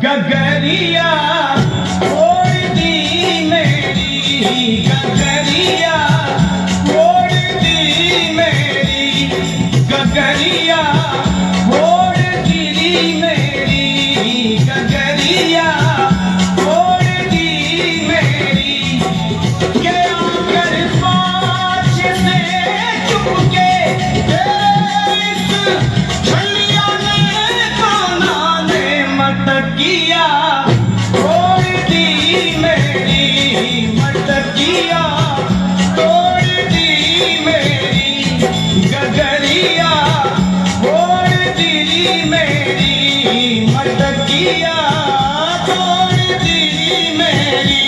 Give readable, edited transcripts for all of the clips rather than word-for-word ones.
गगरिया ओढ़ दी मेरी, गगरिया ओढ़ दी मेरी, गगरिया ओढ़ दी मेरी, गगरिया ओढ़ दी मेरी। गया कर पास से चुपके इस छलिया ने काना ने मटकिया ओढ़ दी मेरी, मटकिया ओढ़ दी मेरी, गगरिया ओढ़ दी मेरी, मटकिया ओढ़ दी मेरी।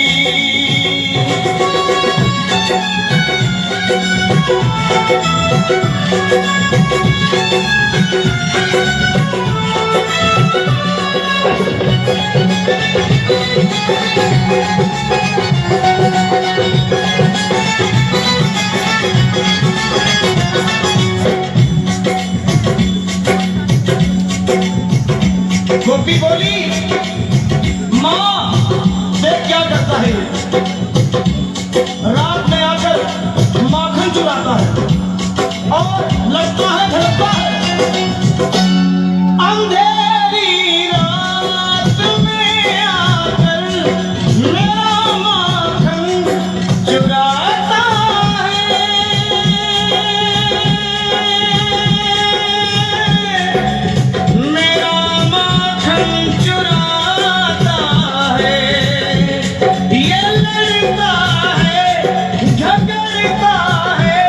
गोपी बोली, माँ देख क्या करता है, रात में आकर माखन चुराता है और लड़ता है धड़कता है। अंधेरी रात में आकर मेरा माखन चुराता है, मेरा माखन चुराता है। ये लड़ता है झगड़ता है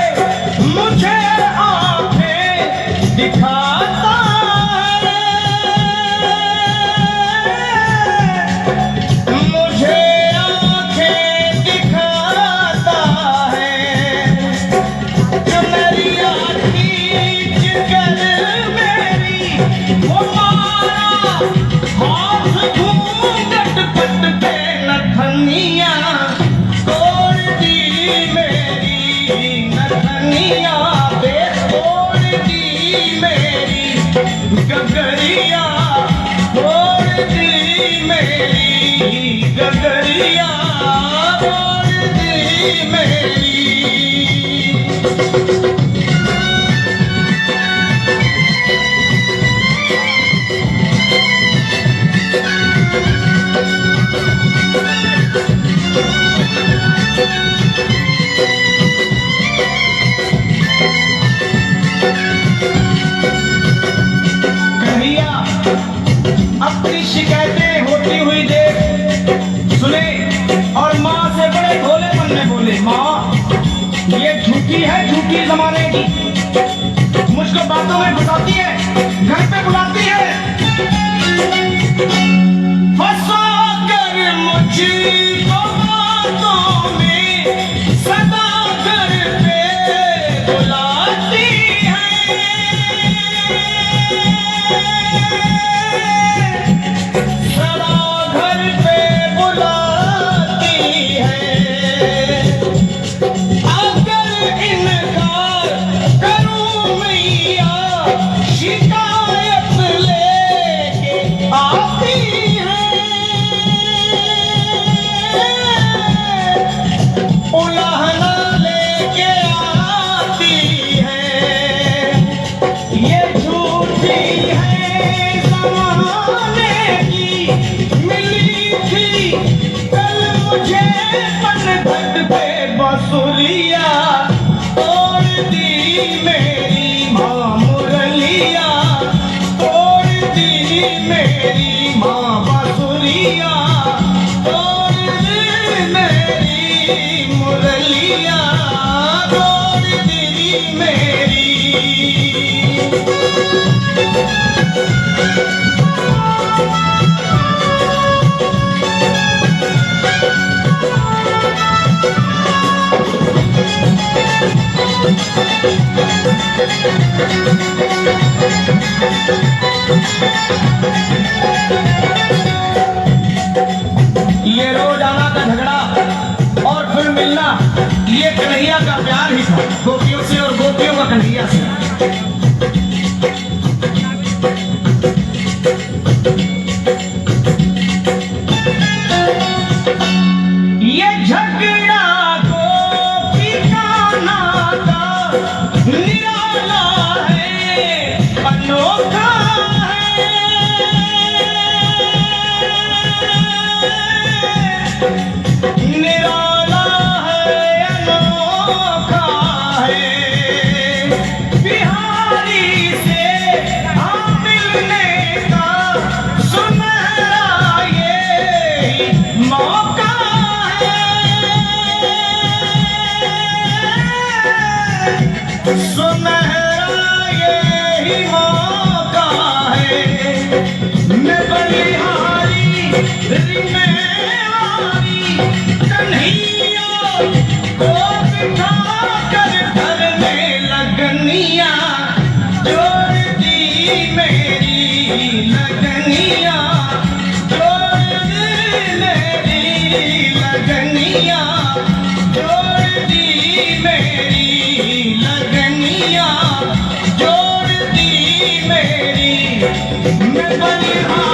मुझे आंखें दिखाता है, मुझे आंखें दिखाता है। चुनरिया खींच कर मेरी वो मारा हाथ घूंघट पट पे नथनिया तोड़ दी मेरी, नथनिया पे तोड़ दी मेरी, गगरिया तोड़ दी मेरी, गगरिया तोड़ दी मेरी। कन्हैया अपनी शिकायतें होती हुई देख सुने और माँ से बड़े भोले मन में बोले, माँ ये झूठी है, झूठी जमाने की, मुझको बातों में फंसाती है, घर पे बुलाती है, फंसा कर मुझको बातों में सदा घर पे बुलाती है, सदा घर पे बुलाती है। अगर इनकार करूं मैया शिकायत लेके आती है, उलाहना लेके आती है। ये झूठी है ज़माने की, मिली थी कल मुझे पनघट पे बांसुरिया तोड़ दी मेरी माँ, मुरलिया तोड़ दी मेरी माँ, बांसुरिया तोड़ दी मेरी, मुरलिया तोड़ दी मेरी। ये रोज आना का झगड़ा और फिर मिलना, ये कन्हैया का प्यार ही था, गोपियों से और गोपियों का कन्हैया से। यही मौका है। मैं बलिहारी रिमेवारी कन्हैया को बिठा कर धरने लगनिया जोड़ दी मेरी लगनिया जोड़ दी मेरी लगनिया जोड़ दी मेरी लगनिया जोड़ दी मेरी मैं बलिहारी